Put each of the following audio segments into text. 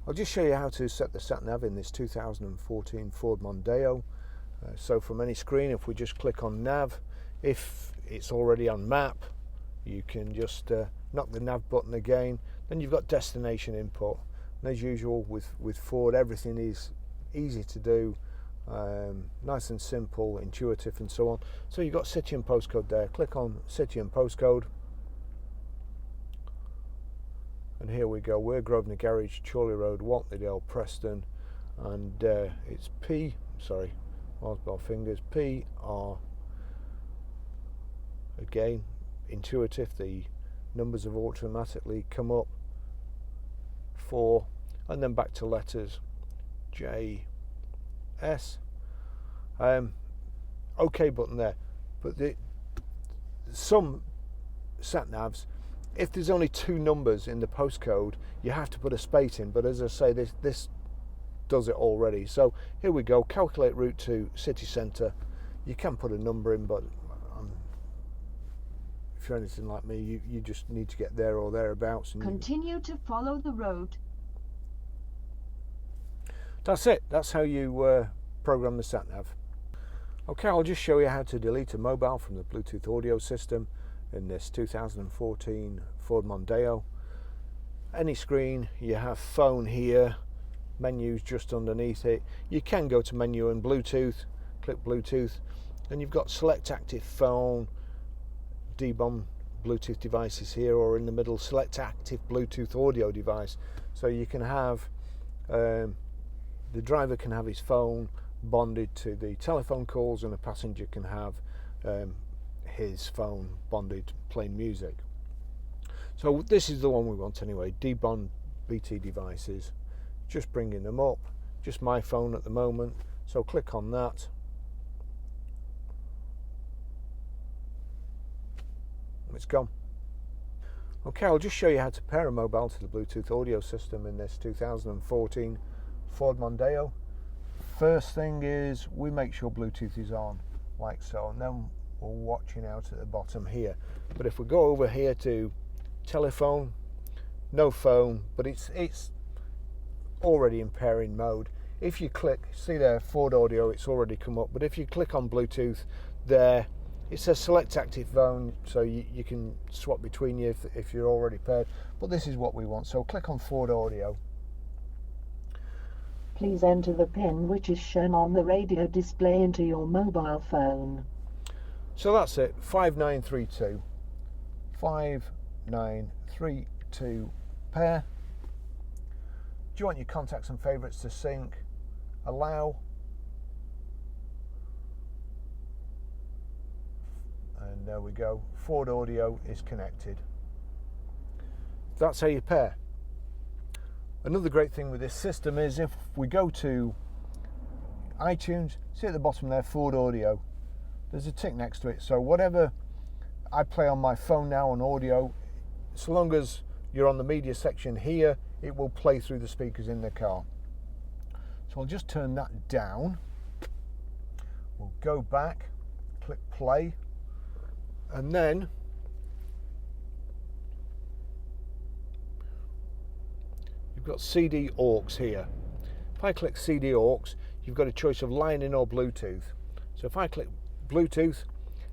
I'll just show you how to set the sat-nav in this 2014 Ford Mondeo. So from any screen, if we just click on nav, if it's already on map, you can just knock the nav button again. Then you've got destination input. And as usual with Ford, everything is easy to do, nice and simple, intuitive and so on. So you've got city and postcode there. Click on city and postcode. And here we go. We're Grosvenor Garage, Chorley Road, Whatleydale, Preston, and it's Marsbell Fingers, PR. Again, intuitive. The numbers have automatically come up. 4, and then back to letters J, S. OK button there. But some sat navs, if there's only 2 numbers in the postcode, you have to put a space in. But as I say, this does it already. So here we go. Calculate route to city centre. You can put a number in, but if you're anything like me, you just need to get there or thereabouts. And continue to follow the road. That's it. That's how you program the sat nav. Okay, I'll just show you how to delete a mobile from the Bluetooth audio system in this 2014 Ford Mondeo. Any screen, you have phone here, menus just underneath it. You can go to menu and Bluetooth, click Bluetooth, and you've got select active phone, debomb Bluetooth devices here, or in the middle select active Bluetooth audio device. So you can have the driver can have his phone bonded to the telephone calls, and a passenger can have his phone bonded playing music. So this is the one we want anyway. Debond BT devices, just bringing them up. Just my phone at the moment, so click on that. It's gone. Okay, I'll just show you how to pair a mobile to the Bluetooth audio system in this 2014 Ford Mondeo. First thing is we make sure Bluetooth is on, like so, and then we're watching out at the bottom here. But if we go over here to telephone, no phone, but it's already in pairing mode. If you click, see there, Ford Audio, it's already come up, but if you click on Bluetooth there, it says select active phone, so you can swap between you if you're already paired. But this is what we want, so click on Ford Audio. Please enter the PIN which is shown on the radio display into your mobile phone. So that's it, 5932. 5932 pair. Do you want your contacts and favourites to sync? Allow. And there we go, Ford Audio is connected. That's how you pair. Another great thing with this system is if we go to iTunes, see at the bottom there, Ford Audio, there's a tick next to it. So whatever I play on my phone now on audio, so long as you're on the media section here, it will play through the speakers in the car. So I'll just turn that down. We'll go back, click play, and then you've got CD aux here. If I click CD aux, you've got a choice of line in or Bluetooth. So if I click Bluetooth,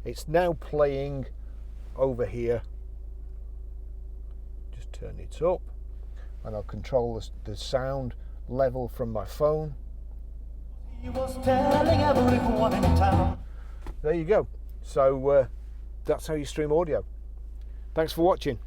it's now playing over here. Just turn it up, and I'll control the sound level from my phone. He was telling everyone in town. There you go. So that's how you stream audio. Thanks for watching.